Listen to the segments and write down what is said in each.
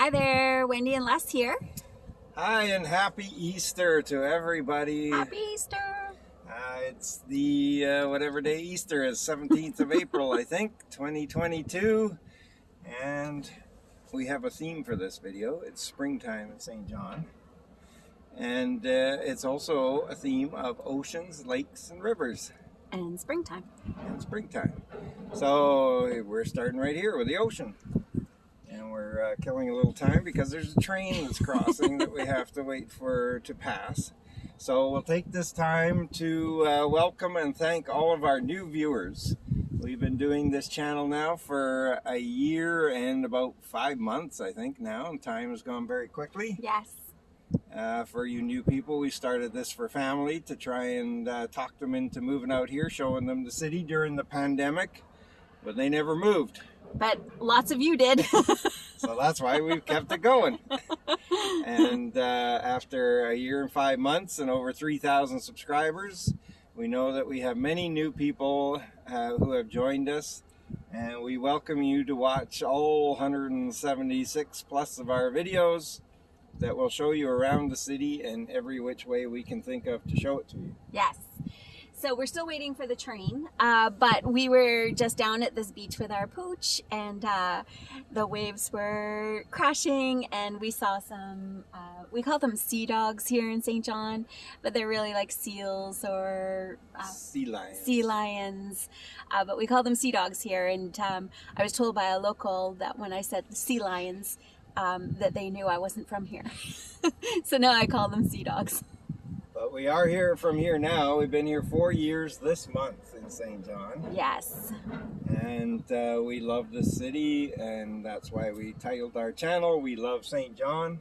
Hi there, Wendy and Les here. Hi, and happy Easter to everybody. Happy Easter. It's the, whatever day Easter is, 17th of April, I think, 2022. And we have a theme for this video. It's springtime in St. John. And it's also a theme of oceans, lakes, and rivers. And springtime. And springtime. So we're starting right here with the ocean. And we're killing a little time because there's a train that's crossing that we have to wait for to pass. So we'll take this time to welcome and thank all of our new viewers. We've been doing this channel now for a year and about 5 months, I think now, and time has gone very quickly. Yes. For you new people, we started this for family to try and talk them into moving out here, showing them the city during the pandemic, but they never moved. But lots of you did. So that's why we've kept it going. And after a year and 5 months and over 3,000 subscribers, we know that we have many new people who have joined us. And we welcome you to watch all 176 plus of our videos that will show you around the city and every which way we can think of to show it to you. Yes. So we're still waiting for the train, but we were just down at this beach with our pooch, and the waves were crashing, and we saw some, we call them sea dogs here in St. John, but they're really like seals or sea lions. Sea lions, but we call them sea dogs here, and I was told by a local that when I said sea lions, that they knew I wasn't from here. So now I call them sea dogs. But we are here from here now. We've been here 4 years this month in St. John. Yes. And we love the city, and that's why we titled our channel, We Love St. John.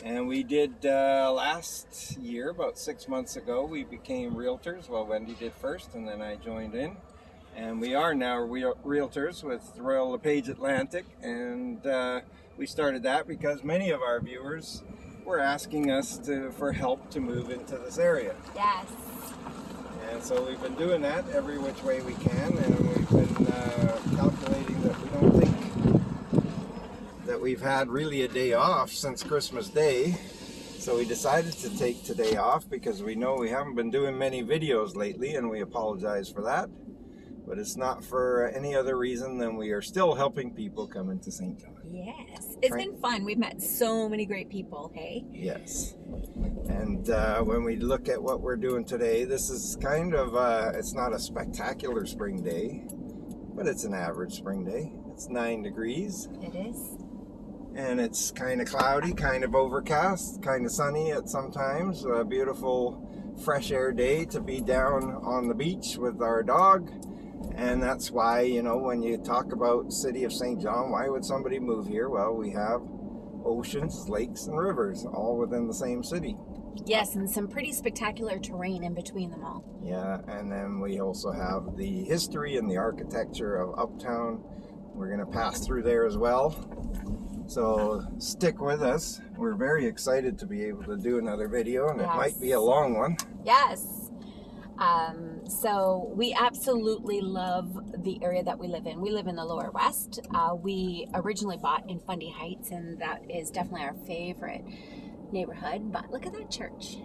And we did last year, about 6 months ago, we became realtors. Well, Wendy did first, and then I joined in. And we are now realtors with Royal LePage Atlantic. And we started that because many of our viewers were asking us for help to move into this area. Yes. And so we've been doing that every which way we can, and we've been calculating that we don't think that we've had really a day off since Christmas Day. So we decided to take today off because we know we haven't been doing many videos lately, and we apologize for that. But it's not for any other reason than we are still helping people come into St. John. Yes. It's been fun. We've met so many great people, hey? Yes. And when we look at what we're doing today, this is kind of, it's not a spectacular spring day, but it's an average spring day. It's 9 degrees. It is. And it's kind of cloudy, kind of overcast, kind of sunny at some times. A beautiful fresh air day to be down on the beach with our dog. And that's why, you know, when you talk about city of St. John, why would somebody move here? Well, we have oceans, lakes, and rivers all within the same city. Yes, and some pretty spectacular terrain in between them all. Yeah, and then we also have the history and the architecture of Uptown. We're going to pass through there as well. So stick with us. We're very excited to be able to do another video, and It might be a long one. Yes. So we absolutely love the area that we live in. We live in the Lower West. We originally bought in Fundy Heights, and that is definitely our favorite neighborhood. But look at that church.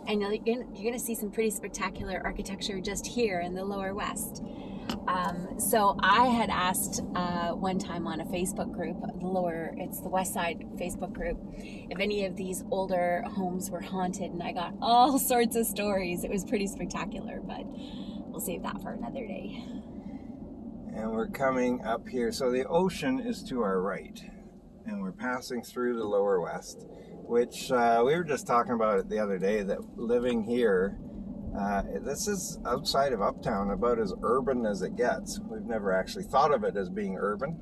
And you're going to see some pretty spectacular architecture just here in the Lower West. So I had asked one time on a Facebook group, it's the West Side Facebook group, if any of these older homes were haunted, and I got all sorts of stories. It was pretty spectacular, but we'll save that for another day. And we're coming up here. So the ocean is to our right, and we're passing through the Lower West, which we were just talking about it the other day, that living here, this is outside of Uptown, about as urban as it gets. We've never actually thought of it as being urban,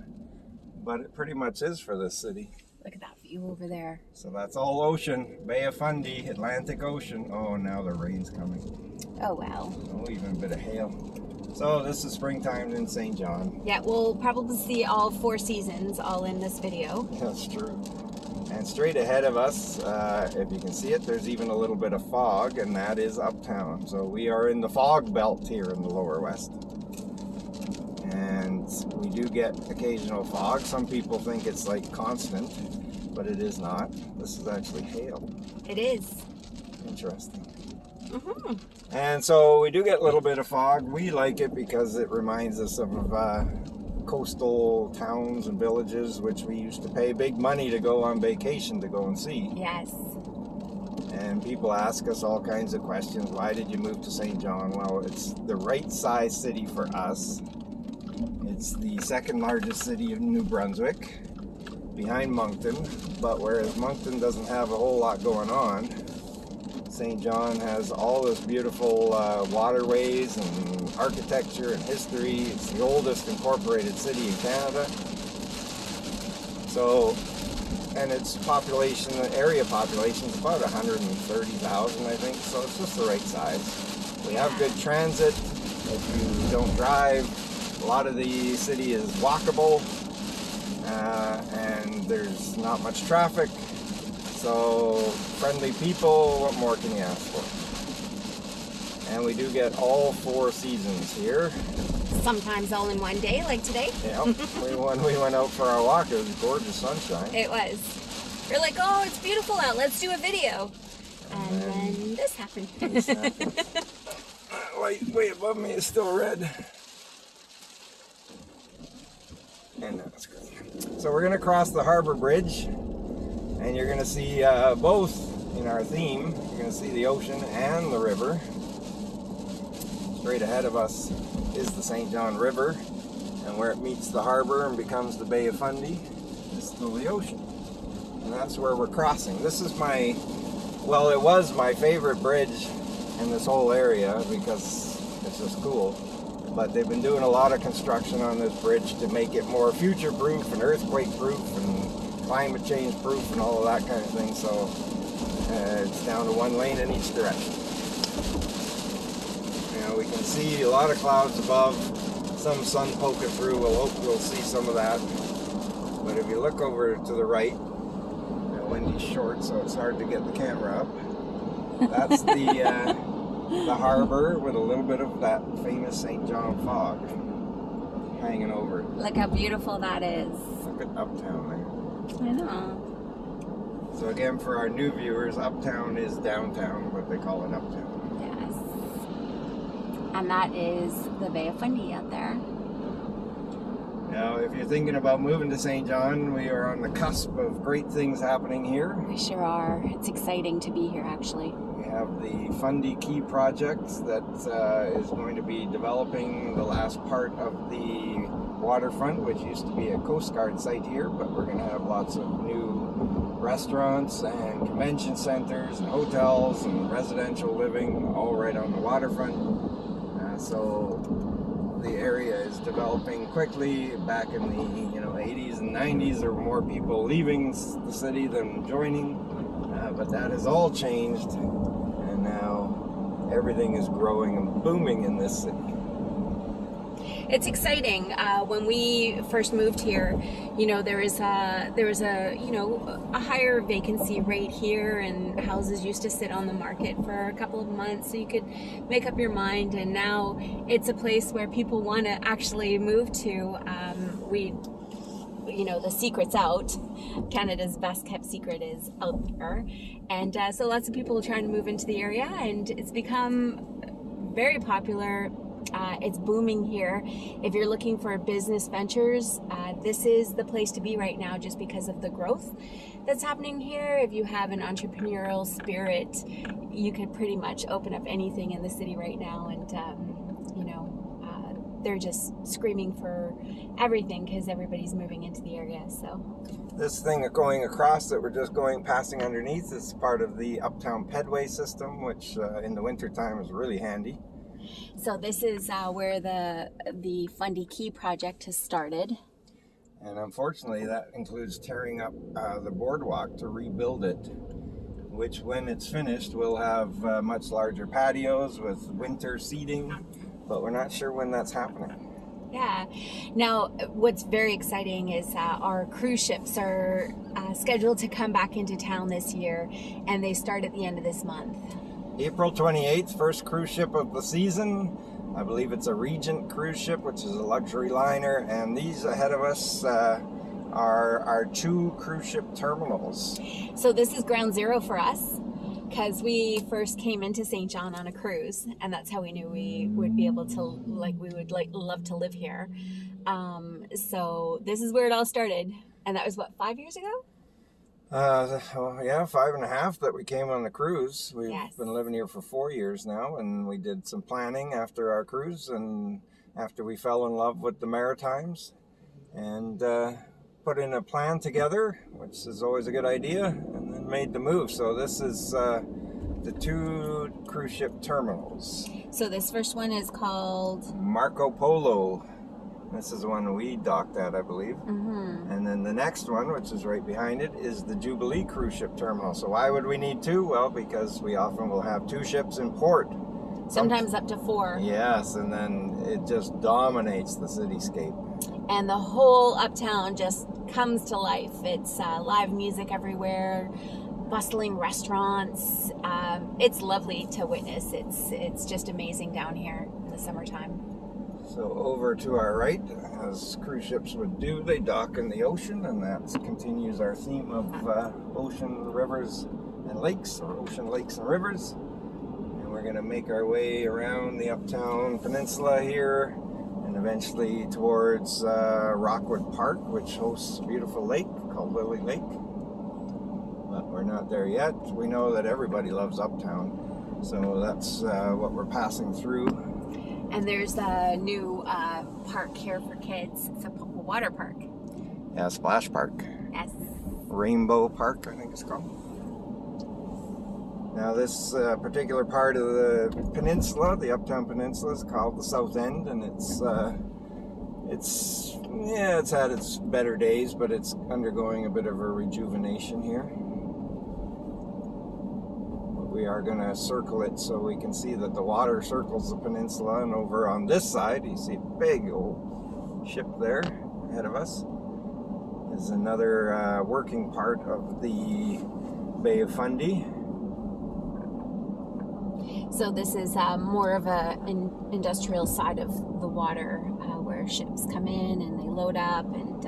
but it pretty much is for this city. Look at that view over there. So that's all ocean, Bay of Fundy, Atlantic Ocean. Oh, now the rain's coming. Oh, well. Oh, even a bit of hail. So this is springtime in St. John. Yeah, we'll probably see all 4 seasons all in this video. That's true. And straight ahead of us, if you can see it, there's even a little bit of fog, and that is Uptown. So we are in the fog belt here in the Lower West. And we do get occasional fog. Some people think it's like constant, but it is not. This is actually hail. It is. Interesting. Mm-hmm. And so we do get a little bit of fog. We like it because it reminds us of coastal towns and villages, which we used to pay big money to go on vacation to go and see. Yes. And people ask us all kinds of questions. Why did you move to St. John? Well, it's the right size city for us. It's the second largest city of New Brunswick, behind Moncton. But whereas Moncton doesn't have a whole lot going on, St. John has all this beautiful waterways and architecture and history. It's the oldest incorporated city in Canada. So, and its population, area population is about 130,000, I think. So it's just the right size. We have good transit. If you don't drive, a lot of the city is walkable, and there's not much traffic. So friendly people, what more can you ask for? And we do get all 4 seasons here. Sometimes all in one day, like today. Yeah, when we went out for our walk, it was gorgeous sunshine. It was. We're like, oh, it's beautiful out. Let's do a video. And then this happened. Light way above me is still red. And that's good. So we're going to cross the Harbour Bridge. And you're going to see both in our theme. You're going to see the ocean and the river. Straight ahead of us is the St. John River. And where it meets the harbour and becomes the Bay of Fundy is still the ocean. And that's where we're crossing. This is it was my favorite bridge in this whole area because it's just cool. But they've been doing a lot of construction on this bridge to make it more future-proof and earthquake-proof and climate change proof and all of that kind of thing, so it's down to 1 lane in each direction. You know, we can see a lot of clouds above, some sun poking through. We'll hope we'll see some of that. But if you look over to the right, Wendy's short, so it's hard to get the camera up. That's the harbour with a little bit of that famous St. John fog hanging over it. Look how beautiful that is. Look at Uptown there. I know. So again, for our new viewers, Uptown is downtown, but they call it Uptown. Yes. And that is the Bay of Fundy out there. Now, if you're thinking about moving to St. John, we are on the cusp of great things happening here. We sure are. It's exciting to be here, actually. We have the Fundy Quay project that is going to be developing the last part of the waterfront, which used to be a Coast Guard site here, but we're going to have lots of new restaurants and convention centers and hotels and residential living all right on the waterfront. So the area is developing quickly. Back in the 80s and 90s, there were more people leaving the city than joining, but that has all changed, and now everything is growing and booming in this city. It's exciting. When we first moved here, there was a higher vacancy rate here, and houses used to sit on the market for a couple of months, so you could make up your mind. And now it's a place where people want to actually move to. The secret's out. Canada's best kept secret is out there, and so lots of people are trying to move into the area, and it's become very popular. It's booming here. If you're looking for business ventures, this is the place to be right now just because of the growth that's happening here. If you have an entrepreneurial spirit, you could pretty much open up anything in the city right now, and they're just screaming for everything because everybody's moving into the area. So this thing going across that we're just passing underneath is part of the Uptown pedway system, which in the wintertime is really handy. So this is where the Fundy Quay project has started. And unfortunately, that includes tearing up the boardwalk to rebuild it, which when it's finished will have much larger patios with winter seating, but we're not sure when that's happening. Yeah. Now, what's very exciting is our cruise ships are scheduled to come back into town this year, and they start at the end of this month. April 28th, first cruise ship of the season. I believe it's a Regent cruise ship, which is a luxury liner, and these ahead of us are our 2 cruise ship terminals. So this is ground zero for us, because we first came into St. John on a cruise, and that's how we knew we would be able to, love to live here. So this is where it all started, and that was what, 5 years ago? Yeah, 5.5 that we came on the cruise. We've Yes. been living here for 4 years now, and we did some planning after our cruise and after we fell in love with the Maritimes, and put in a plan together, which is always a good idea, and then made the move. So this is the 2 cruise ship terminals. So this first one is called Marco Polo. This is the one we docked at, I believe. Mm-hmm. And then the next one, which is right behind it, is the Jubilee Cruise Ship Terminal. So why would we need 2? Well, because we often will have 2 ships in port. Sometimes up to 4. Yes, and then it just dominates the cityscape. And the whole Uptown just comes to life. It's live music everywhere, bustling restaurants. It's lovely to witness. It's just amazing down here in the summertime. So over to our right, as cruise ships would do, they dock in the ocean, and that continues our theme of ocean, rivers, and lakes, or ocean, lakes, and rivers. And we're going to make our way around the Uptown Peninsula here, and eventually towards Rockwood Park, which hosts a beautiful lake called Lily Lake. But we're not there yet. We know that everybody loves Uptown, so that's what we're passing through. And there's a new park here for kids. It's a water park. Yeah, Splash Park. Yes. Rainbow Park, I think it's called. Now this particular part of the peninsula, the Uptown Peninsula, is called the South End, and it's had its better days, but it's undergoing a bit of a rejuvenation here. We are going to circle it so we can see that the water circles the peninsula, and over on this side you see a big old ship there ahead of us. Is another working part of the Bay of Fundy. So this is more of an industrial side of the water, where ships come in and they load up. And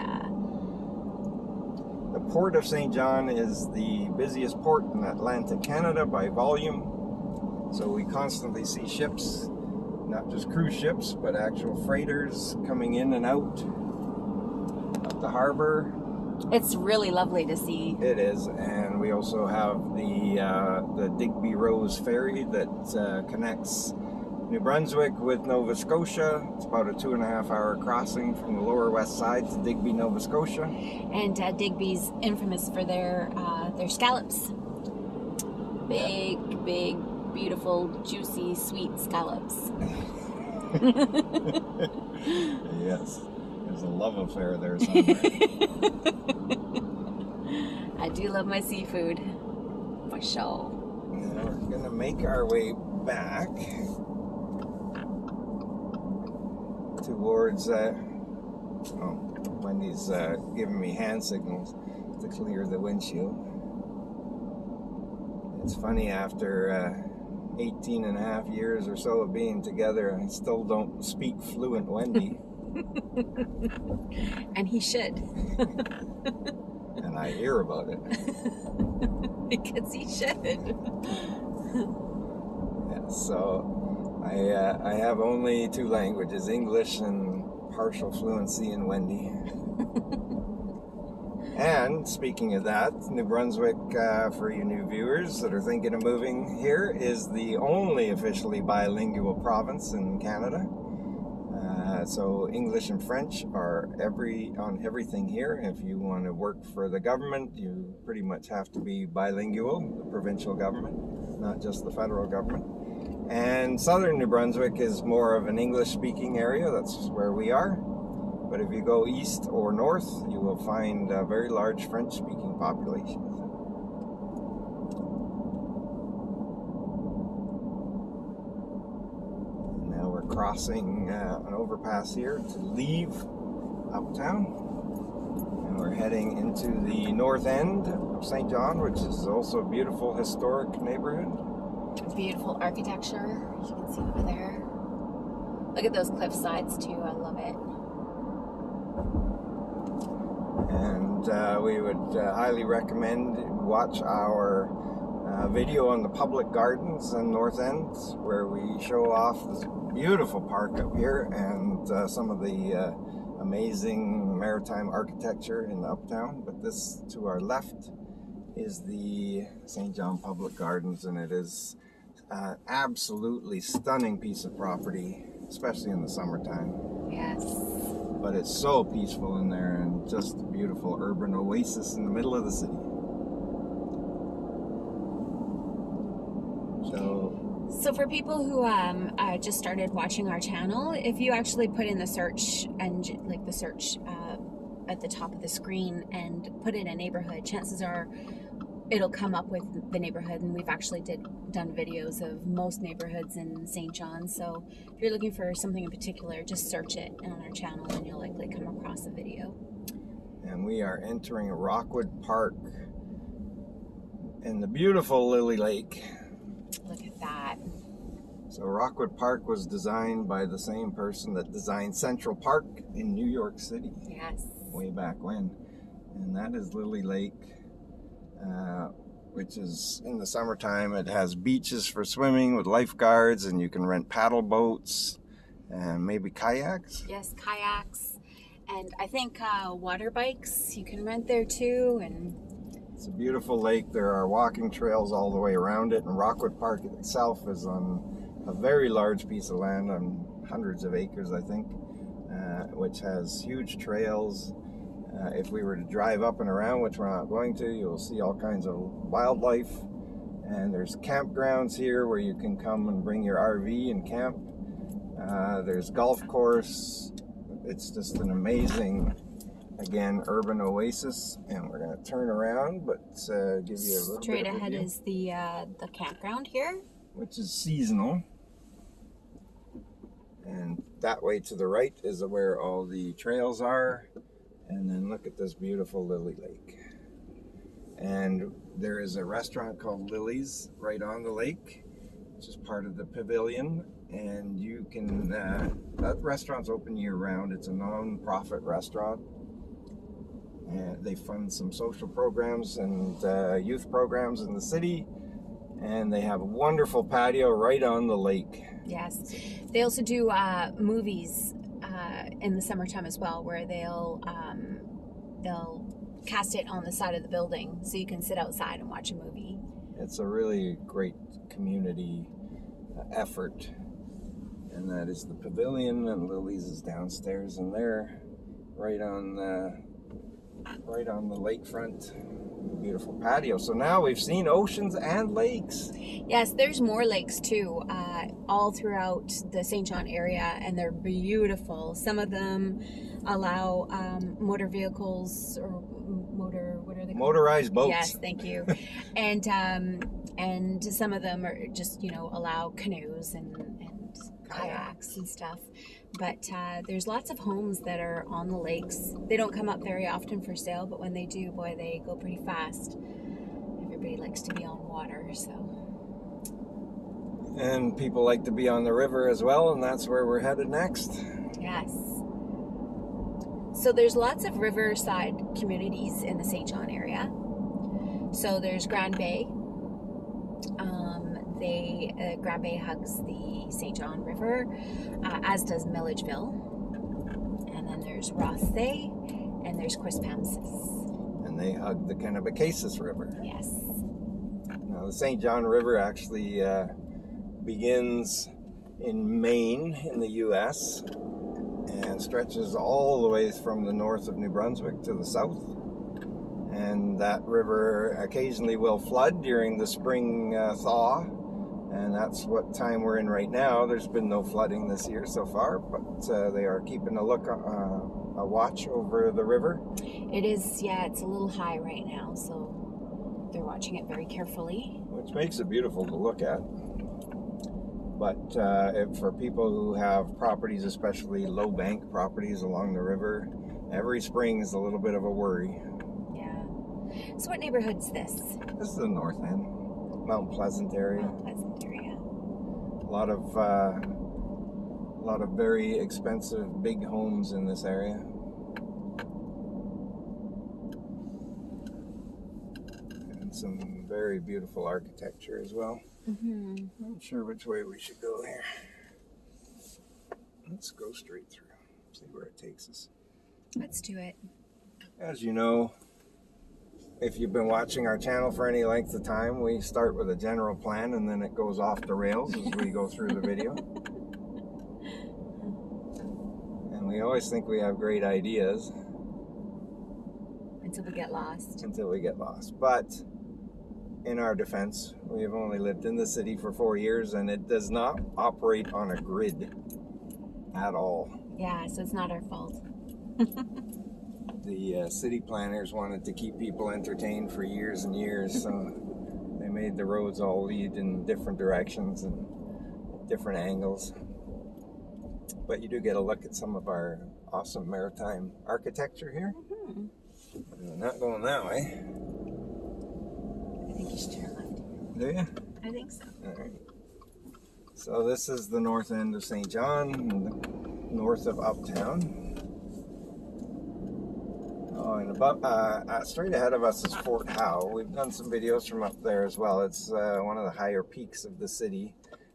the Port of St. John is the busiest port in Atlantic Canada by volume. So we constantly see ships, not just cruise ships, but actual freighters coming in and out of the harbor. it's really lovely to see. It is, and we also have the Digby Rose ferry that connects New Brunswick with Nova Scotia. It's about a 2.5-hour crossing from the lower west side to Digby, Nova Scotia. And Digby's infamous for their scallops. Big, big, beautiful, juicy, sweet scallops. Yes, there's a love affair there somewhere. I do love my seafood, for sure. Now we're gonna make our way back towards Wendy's giving me hand signals to clear the windshield. It's funny, after 18 and a half years or so of being together, I still don't speak fluent Wendy. And he should. And I hear about it. Because he should. Yeah, so I have only 2 languages, English and partial fluency in Wendy. And speaking of that, New Brunswick, for you new viewers that are thinking of moving here, is the only officially bilingual province in Canada. So English and French are on everything here. If you want to work for the government, you pretty much have to be bilingual, the provincial government, not just the federal government. And southern New Brunswick is more of an English-speaking area. That's where we are. But if you go east or north, you will find a very large French-speaking population. Now we're crossing an overpass here to leave Uptown. And we're heading into the north end of St. John, which is also a beautiful historic neighborhood. Beautiful architecture, you can see over there. Look at those cliff sides too. I love it. And we would highly recommend watch our video on the public gardens in North End, where we show off this beautiful park up here and some of the amazing maritime architecture in Uptown. But this to our left is the St. John Public Gardens, and it is an absolutely stunning piece of property, especially in the summertime. Yes. But it's so peaceful in there, and just a beautiful urban oasis in the middle of the city. So for people who just started watching our channel, if you actually put in the search engine, like the search at the top of the screen, and put in a neighborhood, chances are it'll come up with the neighborhood. And we've actually done videos of most neighborhoods in St. John. So if you're looking for something in particular, just search it on our channel and you'll likely come across a video. And we are entering Rockwood Park in the beautiful Lily Lake. Look at that. So Rockwood Park was designed by the same person that designed Central Park in New York City. Yes. Way back when. And that is Lily Lake, which is in the summertime. It has beaches for swimming with lifeguards, and you can rent paddle boats and maybe kayaks. Yes, kayaks. And I think water bikes you can rent there too. And it's a beautiful lake. There are walking trails all the way around it, and Rockwood Park itself is on a very large piece of land, on hundreds of acres, I think, which has huge trails. If we were to drive up and around, which we're not going to, you'll see all kinds of wildlife. And there's campgrounds here where you can come and bring your RV and camp. There's golf course. It's just an amazing, again, urban oasis. And we're going to turn around, but give you a little straight bit of a ahead view, is the campground here. which is seasonal. And that way to the right is where all the trails are. And then look at this beautiful Lily Lake. And there is a restaurant called Lily's right on the lake, which is part of the pavilion. And you can, that restaurant's open year round. It's a non-profit restaurant. And they fund some social programs and youth programs in the city. And they have a wonderful patio right on the lake. Yes. They also do movies in the summertime as well, where they'll cast it on the side of the building so you can sit outside and watch a movie. It's a really great community effort. And that is the pavilion, and Lily's is downstairs, and they're right on the lakefront. Beautiful patio. So now we've seen oceans and lakes. Yes, there's more lakes too, all throughout the St. John area, and they're beautiful. Some of them allow motor vehicles, or what are they called? Motorized boats. Yes, thank you. And some of them are just, allow canoes and kayaks and stuff. But there's lots of homes that are on the lakes. They don't come up very often for sale, but when they do, boy, they go pretty fast. Everybody likes to be on water, so. And people like to be on the river as well, and that's where we're headed next. Yes. So there's lots of riverside communities in the St. John area. So there's Grand Bay. Grand Bay hugs the St. John River, as does Milledgeville. And then there's Rothsay, and there's Quispamsis. And they hug the Kennebecasis River. Yes. Now the St. John River actually begins in Maine in the U.S. and stretches all the way from the north of New Brunswick to the south. And that river occasionally will flood during the spring thaw. And that's what time we're in right now. There's been no flooding this year so far, but they are keeping a watch over the river. It is, it's a little high right now, so they're watching it very carefully. Which makes it beautiful to look at. But for people who have properties, especially low bank properties along the river, every spring is a little bit of a worry. Yeah. So what neighborhood's this? This is the North End, Mount Pleasant area. Mount Pleasant area. A lot of A lot of very expensive big homes in this area. And some very beautiful architecture as well. Not sure which way we should go here. Let's go straight through, see where it takes us. Let's do it. As you know, if you've been watching our channel for any length of time, we start with a general plan and then it goes off the rails as we go through the video. And we always think we have great ideas. Until we get lost. Until we get lost. But in our defense, we have only lived in the city for 4 years and it does not operate on a grid at all. Yeah, so it's not our fault. The city planners wanted to keep people entertained for years and years, so they made the roads all lead in different directions and different angles. But you do get a look at some of our awesome maritime architecture here. We're not going that way. I think you should turn left. Do you? I think so. All right. So this is the north end of St. John, north of Uptown. Oh, and above, straight ahead of us is Fort Howe. We've done some videos from up there as well. It's one of the higher peaks of the city,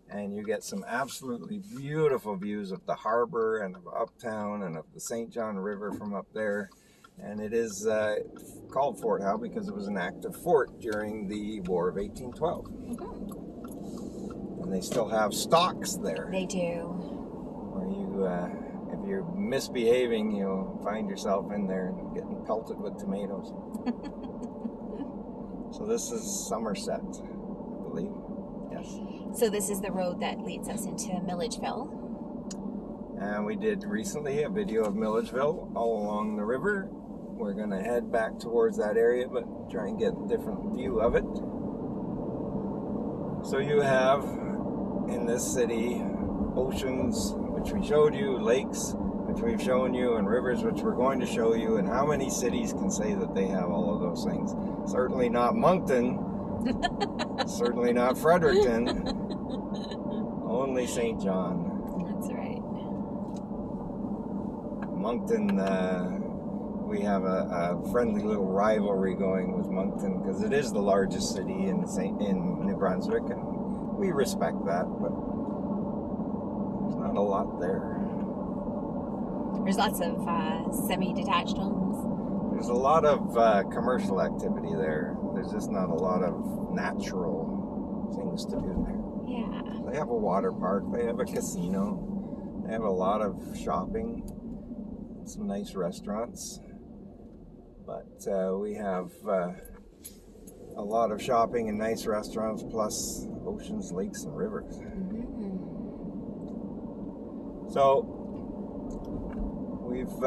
and you get some absolutely beautiful views of the harbor and of Uptown and of the St. John River from up there. And it is called Fort Howe because it was an active fort during the War of 1812. And they still have stocks there. They do. Where you, if you're misbehaving, you'll find yourself in there getting pelted with tomatoes. So this is Somerset, I believe. Yes. So this is the road that leads us into Milledgeville. And we did recently a video of Milledgeville all along the river. We're going to head back towards that area, but try and get a different view of it. So you have in this city oceans, which we showed you, lakes, which we've shown you, and rivers, which we're going to show you. And how many cities can say that they have all of those things? Certainly not Moncton. Certainly not Fredericton. Only St. John. That's right. Moncton, we have a friendly little rivalry going with Moncton because it is the largest city in New Brunswick, and we respect that, but there's not a lot there. There's lots of semi-detached homes. There's a lot of commercial activity there. There's just not a lot of natural things to do there. Yeah. They have a water park, they have a casino, they have a lot of shopping, some nice restaurants. But we have a lot of shopping and nice restaurants, plus oceans, lakes, and rivers. So we've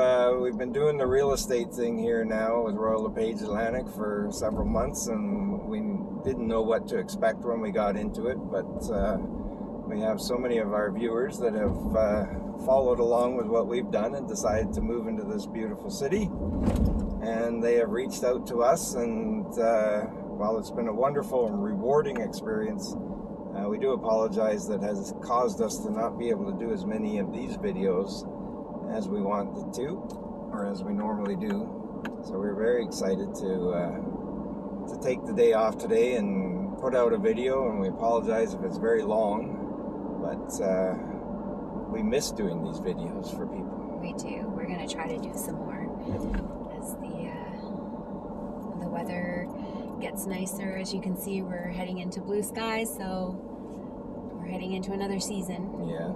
been doing the real estate thing here now with Royal LePage Atlantic for several months, and we didn't know what to expect when we got into it. But we have so many of our viewers that have followed along with what we've done and decided to move into this beautiful city. And they have reached out to us, and while it's been a wonderful and rewarding experience, we do apologize that has caused us to not be able to do as many of these videos as we wanted to, or as we normally do. So we're very excited to take the day off today and put out a video, and we apologize if it's very long, but we miss doing these videos for people. We do. We're going to try to do some more as the weather gets nicer. As you can see, we're heading into blue skies, so we're heading into another season. Yeah.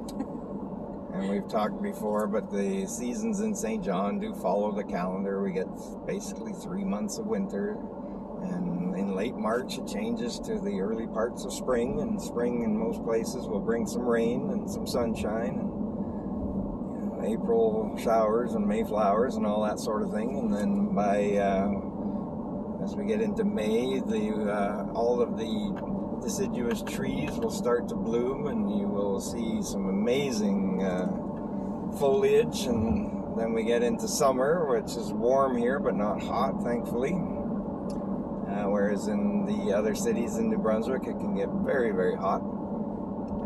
And we've talked before, but the seasons in St. John do follow the calendar. We get basically 3 months of winter, and in late March it changes to the early parts of spring, and spring in most places will bring some rain and some sunshine, and April showers and May flowers and all that sort of thing. And then by as we get into May, all of the deciduous trees will start to bloom, and you will see some amazing foliage. And then we get into summer, which is warm here but not hot, thankfully. Whereas in the other cities in New Brunswick, it can get very, very hot.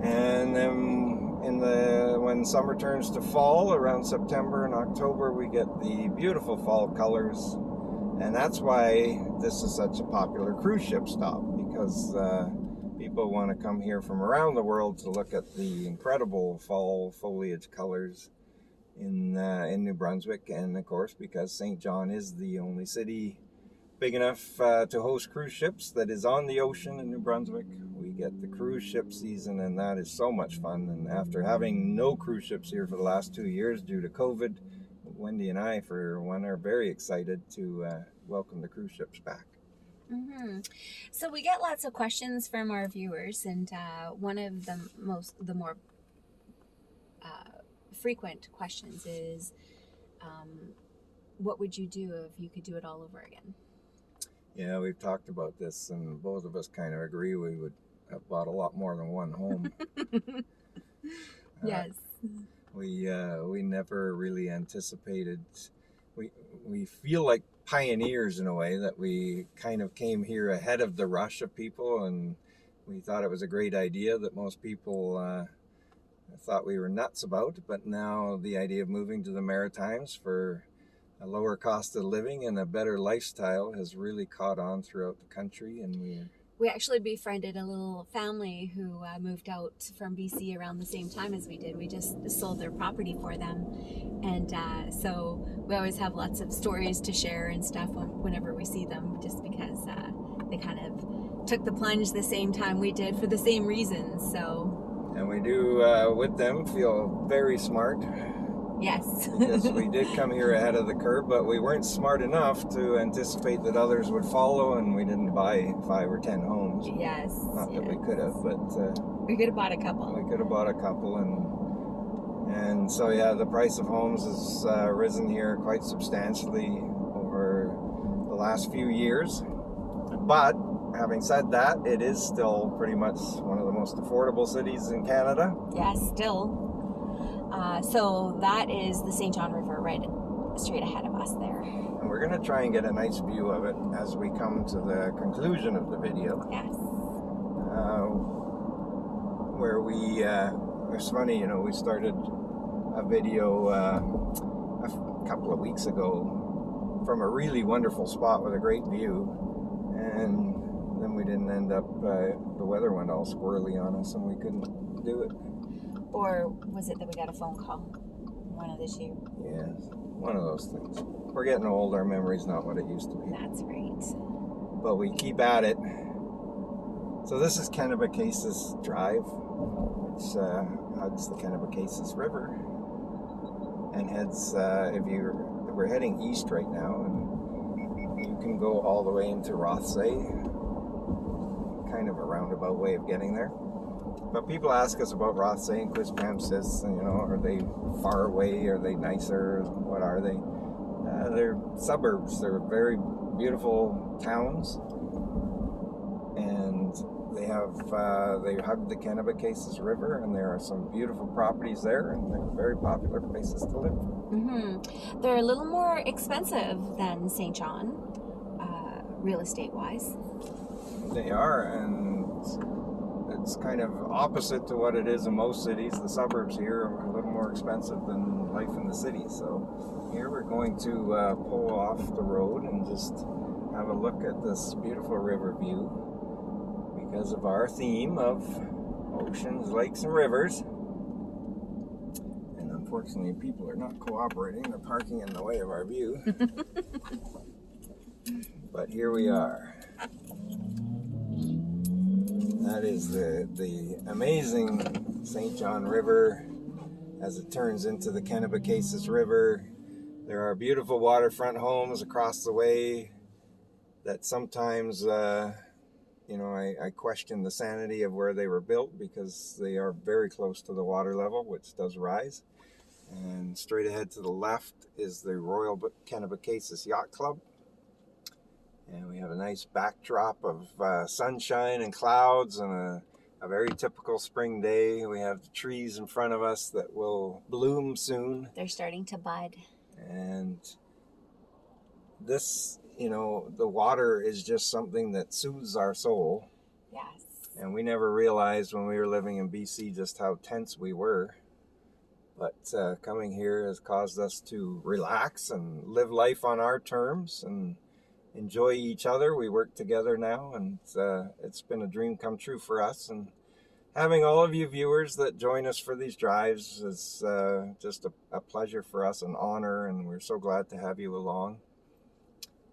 And then when summer turns to fall, around September and October, we get the beautiful fall colors, and that's why this is such a popular cruise ship stop, because people want to come here from around the world to look at the incredible fall foliage colors in New Brunswick, and of course because St. John is the only city big enough to host cruise ships that is on the ocean in New Brunswick. We get the cruise ship season, and that is so much fun. And after having no cruise ships here for the last 2 years due to COVID, Wendy and I, for one, are very excited to welcome the cruise ships back. Mm-hmm. So we get lots of questions from our viewers, and one of the more frequent questions is, what would you do if you could do it all over again? Yeah, we've talked about this, and both of us kind of agree we would have bought a lot more than one home. Yes. We never really anticipated. We feel like pioneers in a way, that we kind of came here ahead of the rush of people, and we thought it was a great idea that most people thought we were nuts about. But now the idea of moving to the Maritimes for a lower cost of living and a better lifestyle has really caught on throughout the country, and we actually befriended a little family who moved out from BC around the same time as we did. We just sold their property for them, and so we always have lots of stories to share and stuff whenever we see them, just because they kind of took the plunge the same time we did for the same reasons. So, and we do with them feel very smart. Yes. Because we did come here ahead of the curve, but we weren't smart enough to anticipate that others would follow, and we didn't buy 5 or 10 homes. Yes. Not that we could have, but we could have bought a couple. We could have bought a couple, and so yeah, the price of homes has risen here quite substantially over the last few years. But having said that, it is still pretty much one of the most affordable cities in Canada. Yes, still. So that is the St. John River right straight ahead of us there. And we're going to try and get a nice view of it as we come to the conclusion of the video. Yes. Where it's funny, we started a video a couple of weeks ago from a really wonderful spot with a great view, and then we didn't end up, the weather went all squirrely on us and we couldn't do it. Or was it that we got a phone call? One of the two. Yeah, one of those things. We're getting old, our memory's not what it used to be. That's right. But we keep at it. So this is Kennebecasis Drive, which hugs the Kennebecasis River, and heads, we're heading east right now, and you can go all the way into Rothsay, kind of a roundabout way of getting there. But people ask us about Rothsay and Quispamsis, and are they far away? Are they nicer? What are they? They're suburbs. They're very beautiful towns, and they hug the Kennebecasis River, and there are some beautiful properties there, and they're very popular places to live. Mm-hmm. They're a little more expensive than St. John, real estate wise. They are, and it's kind of opposite to what it is in most cities. The suburbs here are a little more expensive than life in the city. So here we're going to pull off the road and just have a look at this beautiful river view because of our theme of oceans, lakes, and rivers. And unfortunately, people are not cooperating. They're parking in the way of our view. But here we are. That is the amazing St. John River as it turns into the Kennebecasis River. There are beautiful waterfront homes across the way that sometimes, I question the sanity of where they were built, because they are very close to the water level, which does rise. And straight ahead to the left is the Royal Kennebecasis Yacht Club. And we have a nice backdrop of sunshine and clouds and a very typical spring day. We have the trees in front of us that will bloom soon. They're starting to bud. And this, the water is just something that soothes our soul. Yes. And we never realized when we were living in BC just how tense we were. But coming here has caused us to relax and live life on our terms and enjoy each other. We work together now, and it's been a dream come true for us. And having all of you viewers that join us for these drives is just a pleasure for us, an honor, and we're so glad to have you along.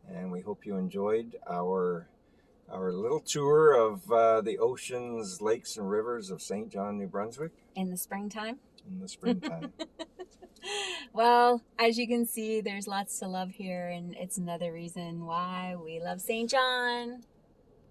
And we hope you enjoyed our little tour of the oceans, lakes, and rivers of St. John, New Brunswick. In the springtime. In the springtime. Well, as you can see, there's lots to love here, and it's another reason why we love St. John.